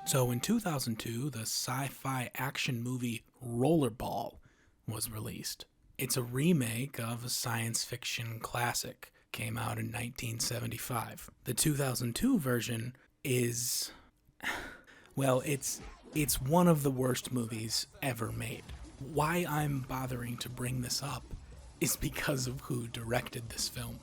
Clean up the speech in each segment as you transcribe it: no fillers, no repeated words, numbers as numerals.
So in 2002, the sci-fi action movie Rollerball was released. It's a remake of a science fiction classic. Came out in 1975. The 2002 version is, well, it's one of the worst movies ever made. Why I'm bothering to bring this up is because of who directed this film.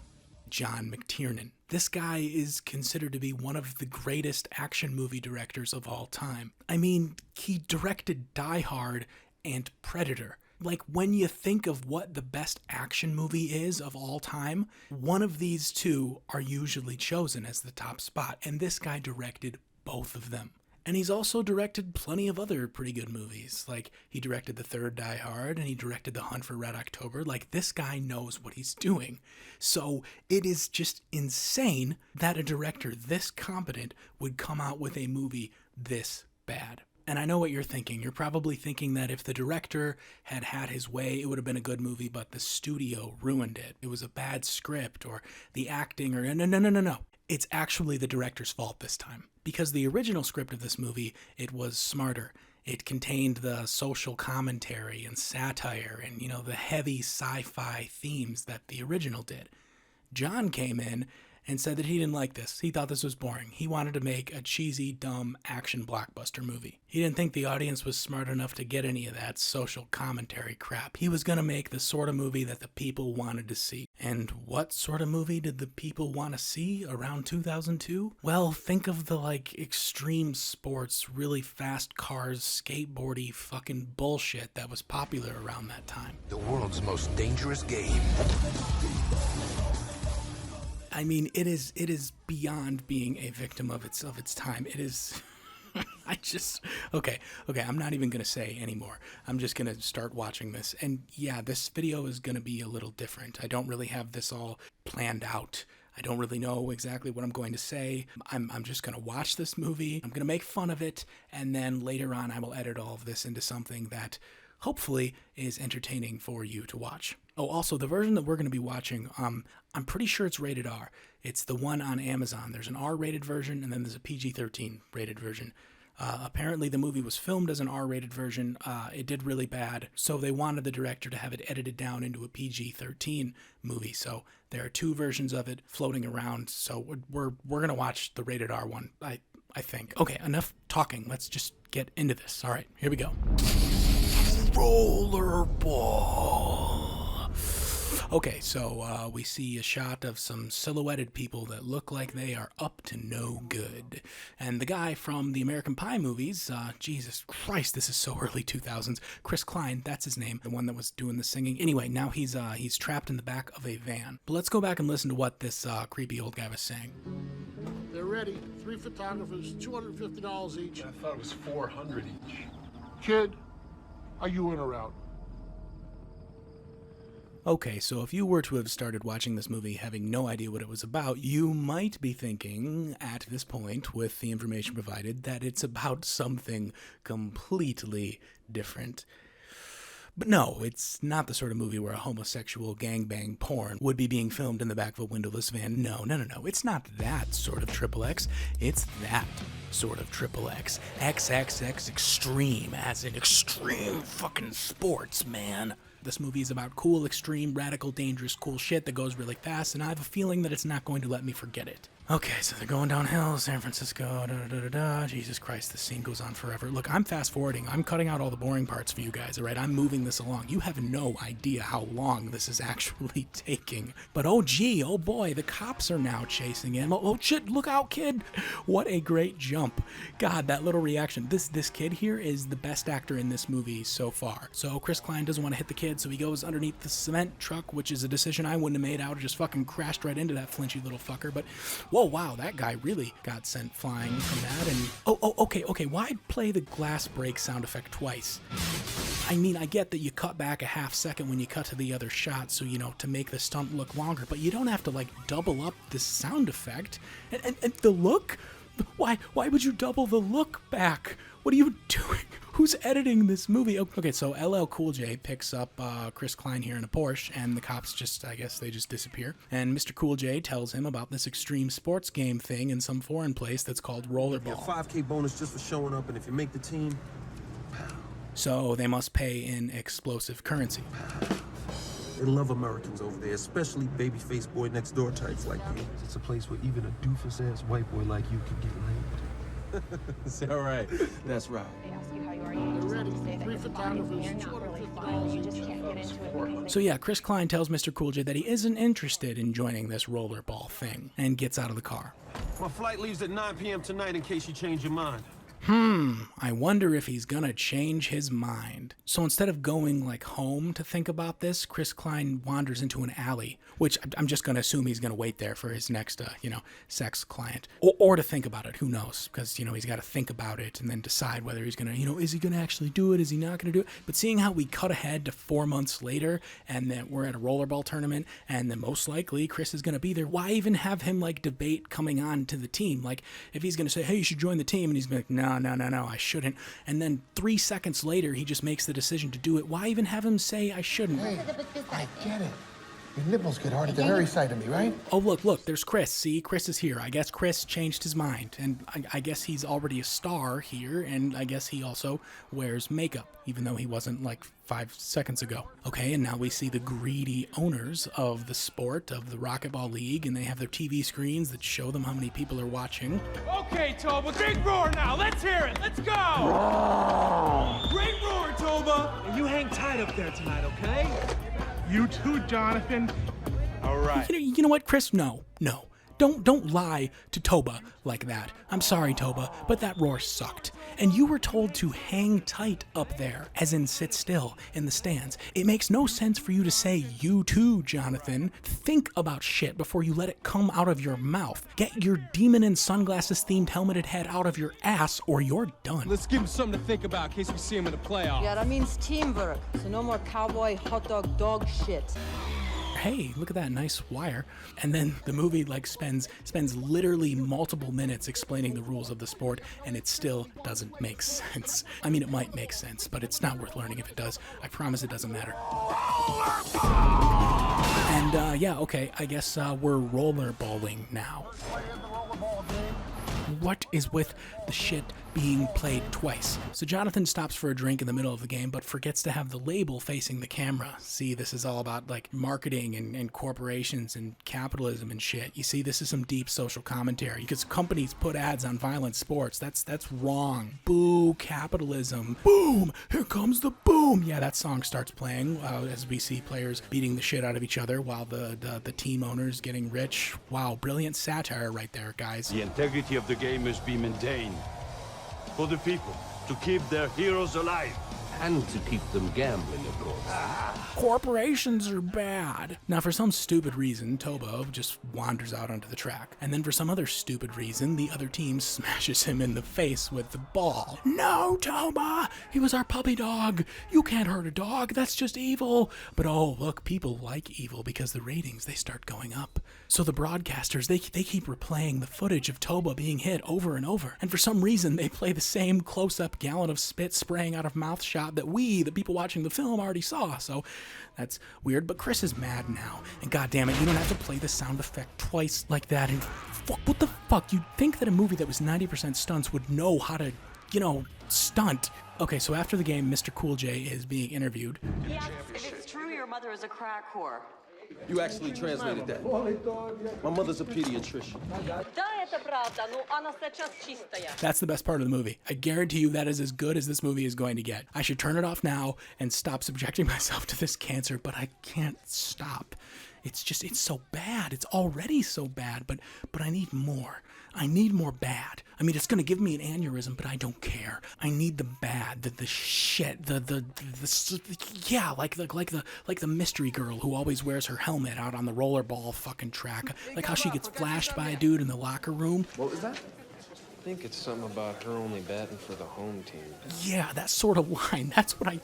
John McTiernan. This guy is considered to be one of the greatest action movie directors of all time. I mean, he directed Die Hard and Predator. Like, when you think of what the best action movie is of all time, one of these two are usually chosen as the top spot, and this guy directed both of them. And he's also directed plenty of other pretty good movies. Like, he directed the third Die Hard, and he directed The Hunt for Red October. Like, this guy knows what he's doing. So it is just insane that a director this competent would come out with a movie this bad. And I know what you're thinking. You're probably thinking that if the director had had his way, it would have been a good movie, but the studio ruined it. It was a bad script, or the acting, or no. It's actually the director's fault this time. Because the original script of this movie, it was smarter. It contained the social commentary and satire and, the heavy sci-fi themes that the original did. John came in and said that he didn't like this. He thought this was boring. He wanted to make a cheesy, dumb action blockbuster movie. He didn't think the audience was smart enough to get any of that social commentary crap. He was going to make the sort of movie that the people wanted to see. And what sort of movie did the people want to see around 2002? Well, think of the, extreme sports, really fast cars, skateboardy fucking bullshit that was popular around that time. The world's most dangerous game. I mean, it is beyond being a victim of its time. It is. Okay, I'm not even going to say anymore. I'm just going to start watching this. And yeah, this video is going to be a little different. I don't really have this all planned out. I don't really know exactly what I'm going to say. I'm just going to watch this movie. I'm going to make fun of it. And then later on, I will edit all of this into something that hopefully is entertaining for you to watch. Oh, also, the version that we're going to be watching, I'm pretty sure it's rated R. It's the one on Amazon. There's an R-rated version, and then there's a PG-13 rated version. Apparently, the movie was filmed as an R-rated version. It did really bad, so they wanted the director to have it edited down into a PG-13 movie. So there are two versions of it floating around. So we're going to watch the rated R one, I think. Okay, enough talking. Let's just get into this. All right, here we go. Rollerball. Okay, so we see a shot of some silhouetted people that look like they are up to no good. And the guy from the American Pie movies, Jesus Christ, this is so early 2000s, Chris Klein, that's his name, the one that was doing the singing. Anyway, now he's trapped in the back of a van. But let's go back and listen to what this creepy old guy was saying. They're ready. 3 photographers, $250 each. I thought it was $400 each. Kid, are you in or out? Okay, so if you were to have started watching this movie having no idea what it was about, you might be thinking, at this point, with the information provided, that it's about something completely different. But no, it's not the sort of movie where a homosexual gangbang porn would be being filmed in the back of a windowless van. No. It's not that sort of XXX. It's that sort of XXX. XXX extreme, as in extreme fucking sports, man. This movie is about cool, extreme, radical, dangerous, cool shit that goes really fast, and I have a feeling that it's not going to let me forget it. Okay, so they're going downhill, San Francisco, Jesus Christ, this scene goes on forever. Look, I'm fast forwarding. I'm cutting out all the boring parts for you guys, all right? I'm moving this along. You have no idea how long this is actually taking. But oh boy, the cops are now chasing him. Oh shit, look out, kid. What a great jump. God, that little reaction. This kid here is the best actor in this movie so far. So Chris Klein doesn't want to hit the kid, so he goes underneath the cement truck, which is a decision I wouldn't have made. I would have just fucking crashed right into that flinchy little fucker. But whoa, wow, that guy really got sent flying from that. And okay, why play the glass break sound effect twice? I mean, I get that you cut back a half second when you cut to the other shot, so, to make the stunt look longer, but you don't have to, double up the sound effect. And the look Why would you double the look back? What are you doing? Who's editing this movie? Okay, so LL Cool J picks up Chris Klein here in a Porsche, and the cops I guess they just disappear. And Mr. Cool J tells him about this extreme sports game thing in some foreign place that's called Rollerball. You get a 5K bonus just for showing up, and if you make the team, so they must pay in explosive currency. they love Americans over there, especially baby-faced boy next door types like you. It's a place where even a doofus-ass white boy like you can get laid. Is that right? That's right. They ask you how you are, you They're just ready. have to say that 3 you're fine, photographers, and you're not really fine. You just can't get into it because So yeah, Chris Klein tells Mr. Cool J that he isn't interested in joining this rollerball thing and gets out of the car. My flight leaves at 9 p.m. tonight in case you change your mind. I wonder if he's gonna change his mind. So instead of going like home to think about this, Chris Klein wanders into an alley, which I'm just gonna assume he's gonna wait there for his next, sex client, or to think about it. Who knows? Because he's got to think about it and then decide whether he's gonna, is he gonna actually do it? Is he not gonna do it? But seeing how we cut ahead to 4 months later, and that we're at a rollerball tournament, and then most likely Chris is gonna be there. Why even have him like debate coming on to the team? Like if he's gonna say, hey, you should join the team, and he's like, no, I shouldn't. And then 3 seconds later, he just makes the decision to do it. Why even have him say I shouldn't? Hey, I get it. Your nipples get hard at the very sight of me, right? Oh, look, there's Chris. See, Chris is here. I guess Chris changed his mind. And I guess he's already a star here, and I guess he also wears makeup, even though he wasn't like 5 seconds ago. Okay, and now we see the greedy owners of the sport, of the Racquetball League, and they have their TV screens that show them how many people are watching. Okay, Toba, big roar now. Let's hear it. Let's go. Roar. Great roar, Toba. And you hang tight up there tonight, okay? You too, Jonathan. All right. You know what, Chris? No. Don't lie to Toba like that. I'm sorry, Toba, but that roar sucked. And you were told to hang tight up there, as in sit still in the stands. It makes no sense for you to say you too, Jonathan. Think about shit before you let it come out of your mouth. Get your demon and sunglasses themed helmeted head out of your ass or you're done. Let's give him something to think about in case we see him in the playoffs. Yeah, that means teamwork. So no more cowboy hot dog shit. Hey, look at that nice wire. And then the movie spends literally multiple minutes explaining the rules of the sport, and it still doesn't make sense. I mean, it might make sense, but it's not worth learning if it does. I promise it doesn't matter. And okay, I guess we're rollerballing now. What is with the shit being played twice? So Jonathan stops for a drink in the middle of the game, but forgets to have the label facing the camera. See, this is all about marketing and corporations and capitalism and shit. You see, this is some deep social commentary because companies put ads on violent sports. That's wrong. Boo capitalism. Boom! Here comes the boom! Yeah, that song starts playing as we see players beating the shit out of each other while the team owners getting rich. Wow, brilliant satire right there, guys. The integrity of the game must be maintained. For the people, to keep their heroes alive. And to keep them gambling, of course. Corporations are bad. Now, for some stupid reason, Toba just wanders out onto the track. And then for some other stupid reason, the other team smashes him in the face with the ball. No, Toba! He was our puppy dog. You can't hurt a dog. That's just evil. But oh, look, people like evil because the ratings, they start going up. So the broadcasters, they keep replaying the footage of Toba being hit over and over. And for some reason, they play the same close-up gallon of spit spraying out of mouth shot that we, the people watching the film, already saw. So that's weird, but Chris is mad now. And goddammit, you don't have to play the sound effect twice like that. And what the fuck? You'd think that a movie that was 90% stunts would know how to, stunt. Okay, so after the game, Mr. Cool J is being interviewed. He asks if it's true your mother is a crack whore. You actually translated that. My mother's a pediatrician. That's the best part of the movie. I guarantee you that is as good as this movie is going to get. I should turn it off now and stop subjecting myself to this cancer, but I can't stop. It's so bad. It's already so bad, but I need more. I need more bad. I mean, it's going to give me an aneurysm, but I don't care. I need the bad, the shit, like the mystery girl who always wears her helmet out on the rollerball fucking track. Like how she gets flashed by a dude in the locker room. What was that? I think it's something about her only batting for the home team. Yeah, that sort of line. That's what I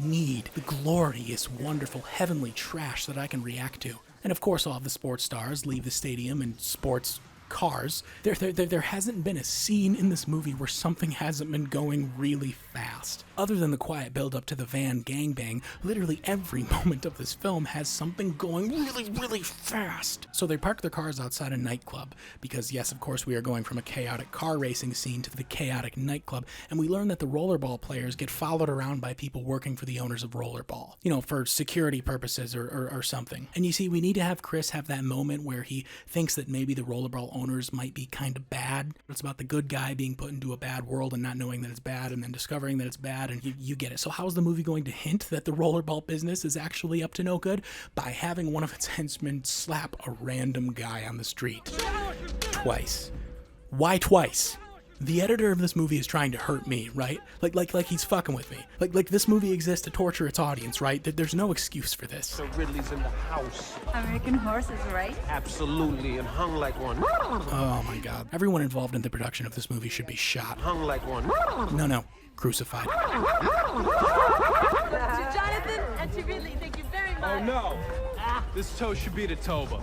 need. The glorious, wonderful, heavenly trash that I can react to. And of course, all of the sports stars leave the stadium in sports cars. There hasn't been a scene in this movie where something hasn't been going really fast. Other than the quiet build-up to the van gangbang, literally every moment of this film has something going really, really fast. So they park their cars outside a nightclub, because yes, of course, we are going from a chaotic car racing scene to the chaotic nightclub, and we learn that the rollerball players get followed around by people working for the owners of Rollerball, you know, for security purposes or something. And you see, we need to have Chris have that moment where he thinks that maybe the Rollerball owners might be kind of bad. It's about the good guy being put into a bad world and not knowing that it's bad, and then discovering that it's bad, and you get it. So how's the movie going to hint that the Rollerball business is actually up to no good? By having one of its henchmen slap a random guy on the street. Twice. Why twice? The editor of this movie is trying to hurt me, right? Like he's fucking with me. Like this movie exists to torture its audience, right? There's no excuse for this. So Ridley's in the house. American horses, right? Absolutely, and hung like one. Oh my god. Everyone involved in the production of this movie should be shot. Hung like one. No. Crucified. To Jonathan and to Ridley, thank you very much. Oh no! This toast should be to Toba.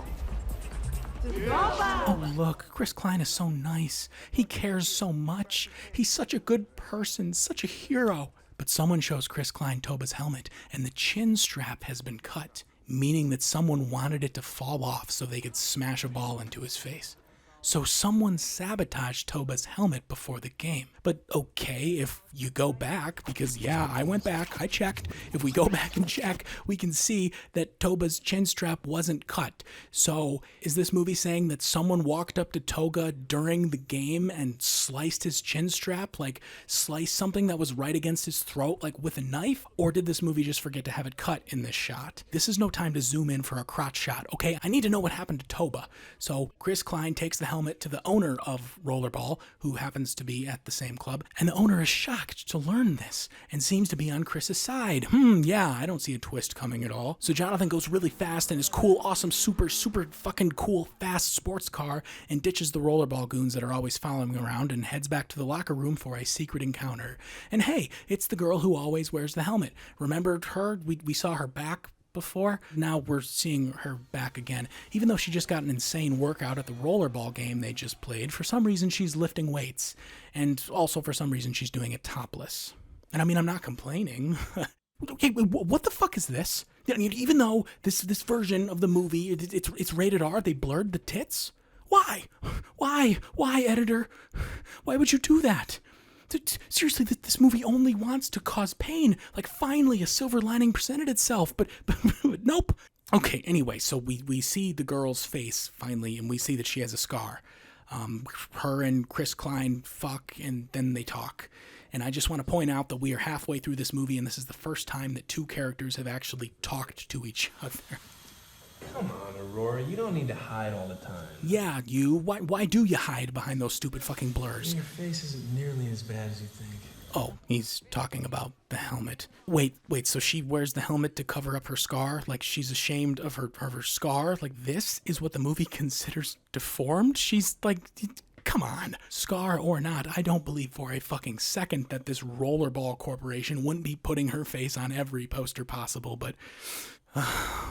Oh look, Chris Klein is so nice. He cares so much. He's such a good person, such a hero. But someone shows Chris Klein Toba's helmet, and the chin strap has been cut, meaning that someone wanted it to fall off so they could smash a ball into his face. So someone sabotaged Toba's helmet before the game. But okay, if you go back, because yeah, I went back, I checked. If we go back and check, we can see that Toba's chin strap wasn't cut. So is this movie saying that someone walked up to Toga during the game and sliced his chin strap? Like sliced something that was right against his throat, like with a knife? Or did this movie just forget to have it cut in this shot? This is no time to zoom in for a crotch shot, okay? I need to know what happened to Toba. So Chris Klein takes the helmet to the owner of Rollerball, who happens to be at the same club, and the owner is shocked to learn this and seems to be on Chris's side. Yeah, I don't see a twist coming at all. So Jonathan goes really fast in his cool, awesome, super fucking cool, fast sports car and ditches the Rollerball goons that are always following him around and heads back to the locker room for a secret encounter. And hey, it's the girl who always wears the helmet. Remember her? We saw her back before. Now we're seeing her back again. Even though she just got an insane workout at the Rollerball game they just played, for some reason she's lifting weights. And also for some reason she's doing it topless. And I mean, I'm not complaining. Okay, what the fuck is this? I mean, even though this version of the movie, it's rated R, they blurred the tits? Why? Why, editor? Why would you do that? Seriously, this movie only wants to cause pain. Like, finally, a silver lining presented itself, but nope. Okay, anyway, so we see the girl's face, finally, and we see that she has a scar. Her and Chris Klein fuck, and then they talk. And I just want to point out that we are halfway through this movie, and this is the first time that two characters have actually talked to each other. Come on, Aurora, you don't need to hide all the time. Yeah, you. Why do you hide behind those stupid fucking blurs? Your face isn't nearly as bad as you think. Oh, he's talking about the helmet. Wait, so she wears the helmet to cover up her scar? Like she's ashamed of her scar? Like this is what the movie considers deformed? She's like... Come on, scar or not, I don't believe for a fucking second that this Rollerball Corporation wouldn't be putting her face on every poster possible, but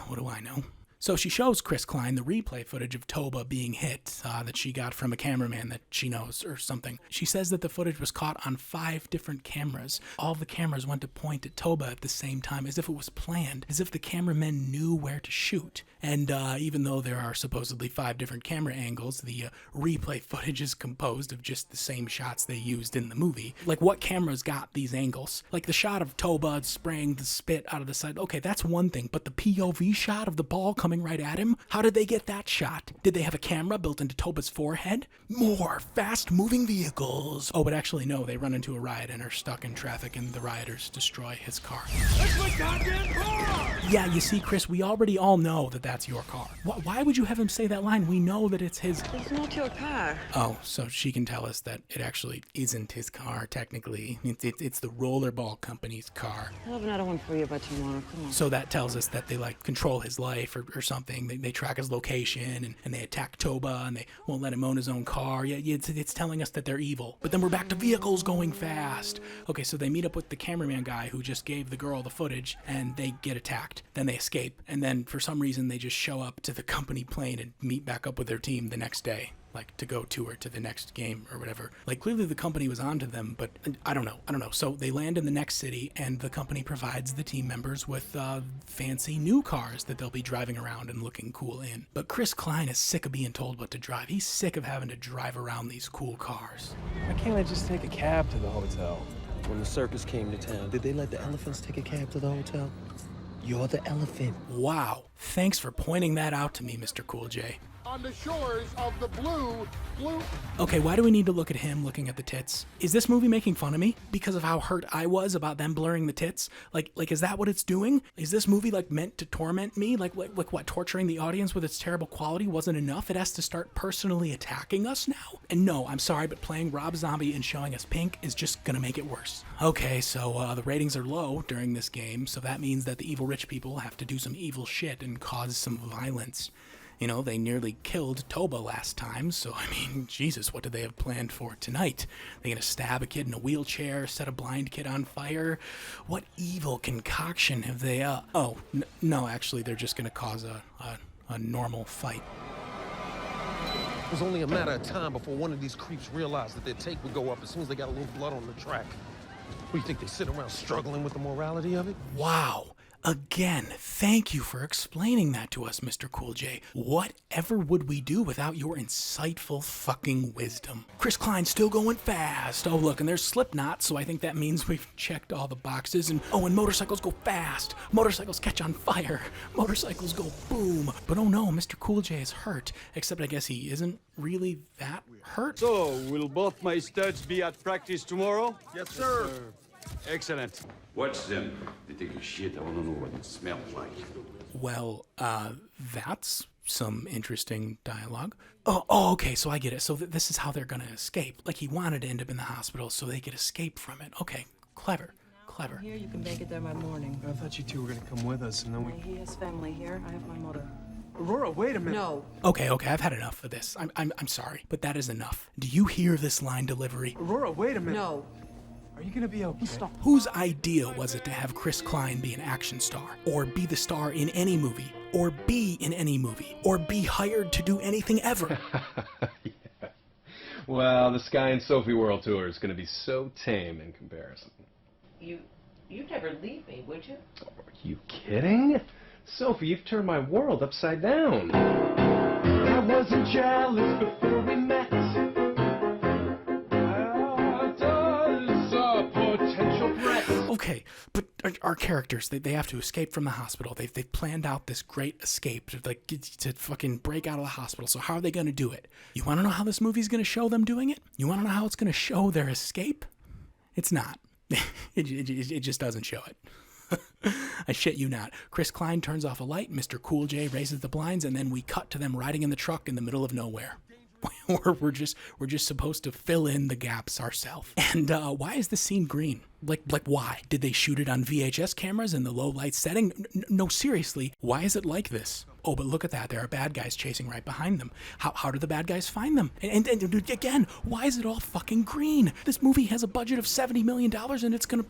what do I know? So she shows Chris Klein the replay footage of Toba being hit that she got from a cameraman that she knows or something. She says that the footage was caught on 5 different cameras. All the cameras went to point at Toba at the same time, as if it was planned, as if the cameramen knew where to shoot. And even though there are supposedly 5 different camera angles, the replay footage is composed of just the same shots they used in the movie. Like, what cameras got these angles? Like the shot of Toba spraying the spit out of the side. Okay, that's one thing, but the POV shot of the ball coming right at him? How did they get that shot? Did they have a camera built into Toba's forehead? More fast-moving vehicles. Oh, but actually, no, they run into a riot and are stuck in traffic, and the rioters destroy his car. That's my goddamn car! Yeah, you see, Chris, we already all know that that's your car. Why would you have him say that line? We know that it's his... It's not your car. Oh, so she can tell us that it actually isn't his car, technically. It's the Rollerball company's car. I'll have another one for you by tomorrow. Come on. So that tells us that they, like, control his life or something. They track his location, and they attack Toba, and they won't let him own his own car. Yeah, it's telling us that they're evil. But then we're back to vehicles going fast. Okay, so they meet up with the cameraman guy who just gave the girl the footage, and they get attacked. Then they escape, and then for some reason they just show up to the company plane and meet back up with their team the next day. like to go tour to the next game or whatever. Like clearly the company was onto them, but I don't know. So they land in the next city, and the company provides the team members with fancy new cars that they'll be driving around and looking cool in. But Chris Klein is sick of being told what to drive. He's sick of having to drive around these cool cars. Why can't I just take a cab to the hotel? When the circus came to town, did they let the elephants take a cab to the hotel? You're the elephant. Wow. Thanks for pointing that out to me, Mr. Cool J. On the shores of the blue. Okay, why do we need to look at him looking at the tits? Is this movie making fun of me because of how hurt I was about them blurring the tits? Like is that what it's doing? Is this movie like meant to torment me? Like what, torturing the audience with its terrible quality wasn't enough? It has to start personally attacking us now? And no, I'm sorry, but playing Rob Zombie and showing us pink is just gonna make it worse. Okay, so the ratings are low during this game, so that means that the evil rich people have to do some evil shit and cause some violence. You know, they nearly killed Toba last time, so I mean, Jesus, what do they have planned for tonight? They gonna stab a kid in a wheelchair, set a blind kid on fire? What evil concoction have they, no, actually, they're just gonna cause a normal fight. It was only a matter of time before one of these creeps realized that their take would go up as soon as they got a little blood on the track. What, do you think they sit around struggling with the morality of it? Wow. Again, thank you for explaining that to us, Mr. Cool J. Whatever would we do without your insightful fucking wisdom? Chris Klein's still going fast. Oh, look, and there's Slipknot, so I think that means we've checked all the boxes. And motorcycles go fast. Motorcycles catch on fire. Motorcycles go boom. But oh no, Mr. Cool J is hurt. Except I guess he isn't really that hurt. So, will both my studs be at practice tomorrow? Yes, sir. Excellent. Watch them. They take a shit. I want to know what it smells like. Well, that's some interesting dialogue. Oh, okay, so I get it. So this is how they're gonna escape. Like he wanted to end up in the hospital so they could escape from it. Okay, clever. Here, you can make it there by morning. I thought you two were gonna come with us, and then we... He has family here. I have my mother. Aurora, wait a minute. No. Okay, I've had enough of this. I'm sorry, but that is enough. Do you hear this line delivery? Aurora, wait a minute. No. Are you gonna be okay? Stop. Whose idea was it to have Chris Klein be an action star, or be the star in any movie, or be in any movie, or be hired to do anything ever? Yeah. Well, the Sky and Sophie World Tour is gonna be so tame in comparison. You'd never leave me, would you? Oh, are you kidding? Sophie, you've turned my world upside down. I wasn't jealous before we met. Okay, but our characters, they have to escape from the hospital. They've planned out this great escape to fucking break out of the hospital. So how are they going to do it? You want to know how this movie's going to show them doing it? You want to know how it's going to show their escape? It's not. It just doesn't show it. I shit you not. Chris Klein turns off a light, Mr. Cool J raises the blinds, and then we cut to them riding in the truck in the middle of nowhere. We're just supposed to fill in the gaps ourselves. And why is the scene green? Like why? Did they shoot it on VHS cameras in the low light setting? No, seriously, why is it like this? Oh, but look at that. There are bad guys chasing right behind them. How do the bad guys find them? And again, why is it all fucking green? This movie has a budget of $70 million and it's gonna...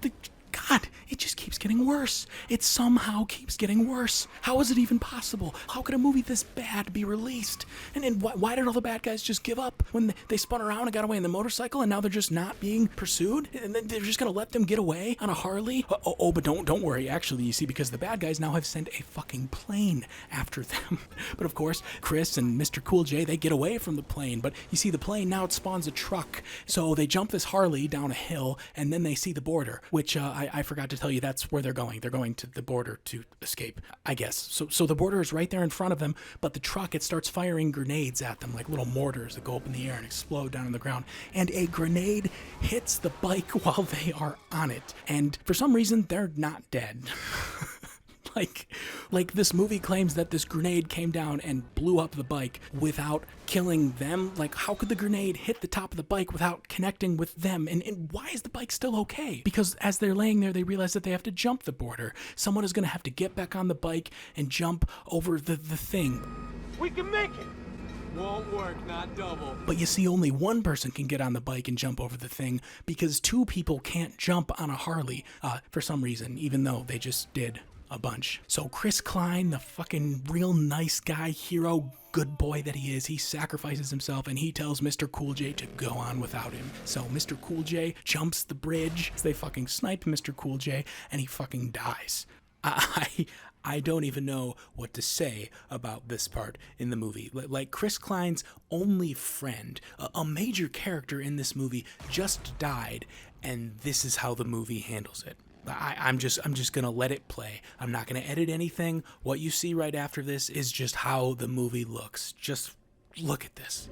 God, it just keeps getting worse. It somehow keeps getting worse. How is it even possible? How could a movie this bad be released? And why did all the bad guys just give up when they spun around and got away in the motorcycle and now they're just not being pursued? And then they're just going to let them get away on a Harley? Oh, but don't worry. Actually, you see, because the bad guys now have sent a fucking plane after them. But of course, Chris and Mr. Cool J, they get away from the plane. But you see, the plane now it spawns a truck. So they jump this Harley down a hill and then they see the border, which I forgot to tell you that's where they're going. They're going to the border to escape, I guess. So the border is right there in front of them, but the truck, it starts firing grenades at them, like little mortars that go up in the air and explode down on the ground. And a grenade hits the bike while they are on it. And for some reason, they're not dead. Like this movie claims that this grenade came down and blew up the bike without killing them. Like, how could the grenade hit the top of the bike without connecting with them? And why is the bike still okay? Because as they're laying there, they realize that they have to jump the border. Someone is going to have to get back on the bike and jump over the thing. We can make it! Won't work, not double. But you see, only one person can get on the bike and jump over the thing because two people can't jump on a Harley for some reason, even though they just did a bunch. So Chris Klein, the fucking real nice guy hero good boy that he is, he sacrifices himself and he tells Mr. Cool J to go on without him. So Mr. Cool J jumps the bridge. They fucking snipe Mr. Cool J and he fucking dies. I don't even know what to say about this part in the movie. Like, Chris Klein's only friend, a major character in this movie, just died, and this is how the movie handles it. I'm just gonna let it play. I'm not gonna edit anything. What you see right after this is just how the movie looks. Just look at this.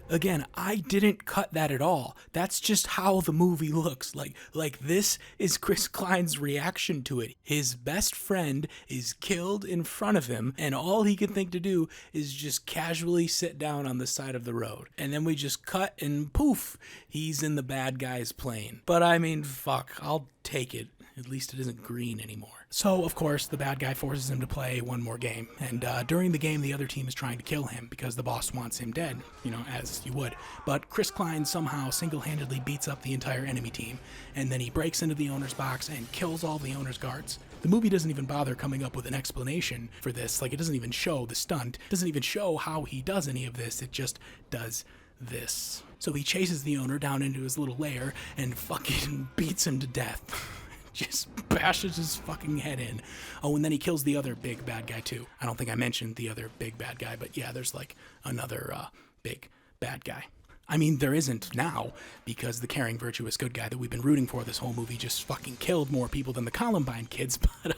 Again, I didn't cut that at all. That's just how the movie looks. Like this is Chris Klein's reaction to it. His best friend is killed in front of him, and all he can think to do is just casually sit down on the side of the road. And then we just cut and poof, he's in the bad guy's plane. But I mean, fuck, I'll take it. At least it isn't green anymore. So, of course, the bad guy forces him to play one more game. And during the game, the other team is trying to kill him because the boss wants him dead, you know, as you would. But Chris Klein somehow single-handedly beats up the entire enemy team. And then he breaks into the owner's box and kills all the owner's guards. The movie doesn't even bother coming up with an explanation for this. Like, it doesn't even show the stunt. It doesn't even show how he does any of this. It just does this. So he chases the owner down into his little lair and fucking beats him to death. Just bashes his fucking head in. Oh, and then he kills the other big bad guy too. I don't think I mentioned the other big bad guy, but yeah, there's like another big bad guy. I mean, there isn't now, because the caring, virtuous, good guy that we've been rooting for this whole movie just fucking killed more people than the Columbine kids, but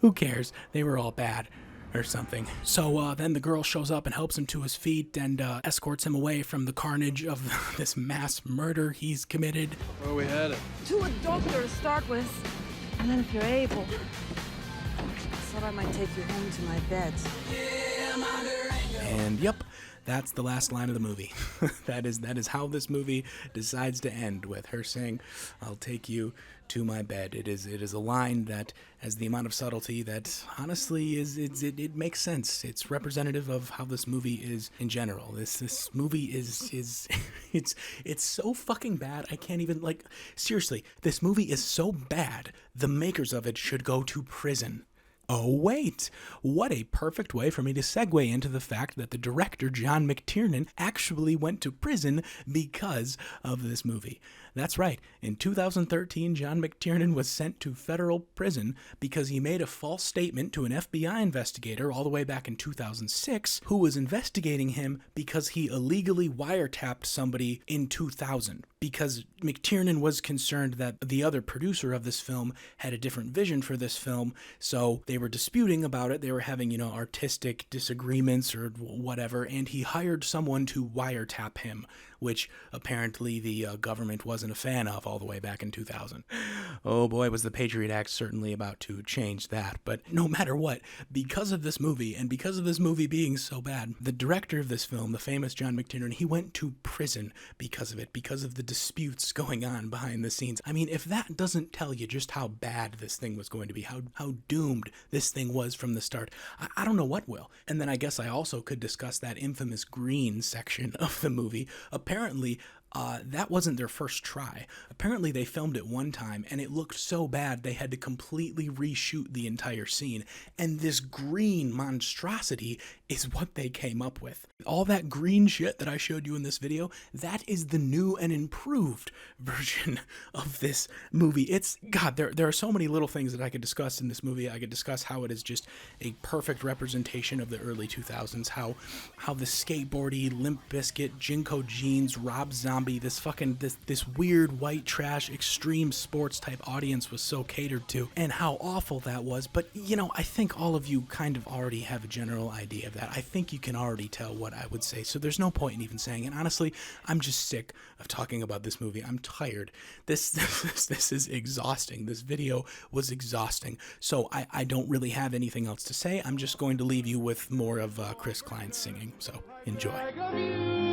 who cares? They were all bad. Or something. So then the girl shows up and helps him to his feet and escorts him away from the carnage of this mass murder he's committed. Where are we headed? To a doctor to start with. And then if you're able, I thought I might take you home to my bed. And yep, that's the last line of the movie. that is how this movie decides to end, with her saying, "I'll take you to my bed." It is a line that has the amount of subtlety that honestly it makes sense. It's representative of how this movie is in general. This movie is it's so fucking bad. I can't even, like, seriously, this movie is so bad, the makers of it should go to prison. Oh, wait, what a perfect way for me to segue into the fact that the director, John McTiernan, actually went to prison because of this movie. That's right, in 2013, John McTiernan was sent to federal prison because he made a false statement to an FBI investigator all the way back in 2006, who was investigating him because he illegally wiretapped somebody in 2000. Because McTiernan was concerned that the other producer of this film had a different vision for this film, so they were disputing about it. They were having, artistic disagreements or whatever, and he hired someone to wiretap him, which apparently the government wasn't a fan of all the way back in 2000. Oh boy, was the Patriot Act certainly about to change that. But no matter what, because of this movie, and because of this movie being so bad, the director of this film, the famous John McTiernan, he went to prison because of it, because of the disputes going on behind the scenes. I mean, if that doesn't tell you just how bad this thing was going to be, how doomed this thing was from the start, I don't know what will. And then I guess I also could discuss that infamous green section of the movie. Apparently, that wasn't their first try. Apparently they filmed it one time and it looked so bad they had to completely reshoot the entire scene. And this green monstrosity is what they came up with. All that green shit that I showed you in this video, that is the new and improved version of this movie. God, there are so many little things that I could discuss in this movie. I could discuss how it is just a perfect representation of the early 2000s, how the skateboardy, Limp Bizkit, Jinko Jeans, Rob Zombie, this weird white trash extreme sports type audience was so catered to, and how awful that was. But I think all of you kind of already have a general idea of that. I think you can already tell what I would say, so there's no point in even saying it. Honestly, I'm just sick of talking about this movie. I'm tired. This is exhausting. This video was exhausting, so I don't really have anything else to say. I'm just going to leave you with more of Chris Klein singing, so enjoy.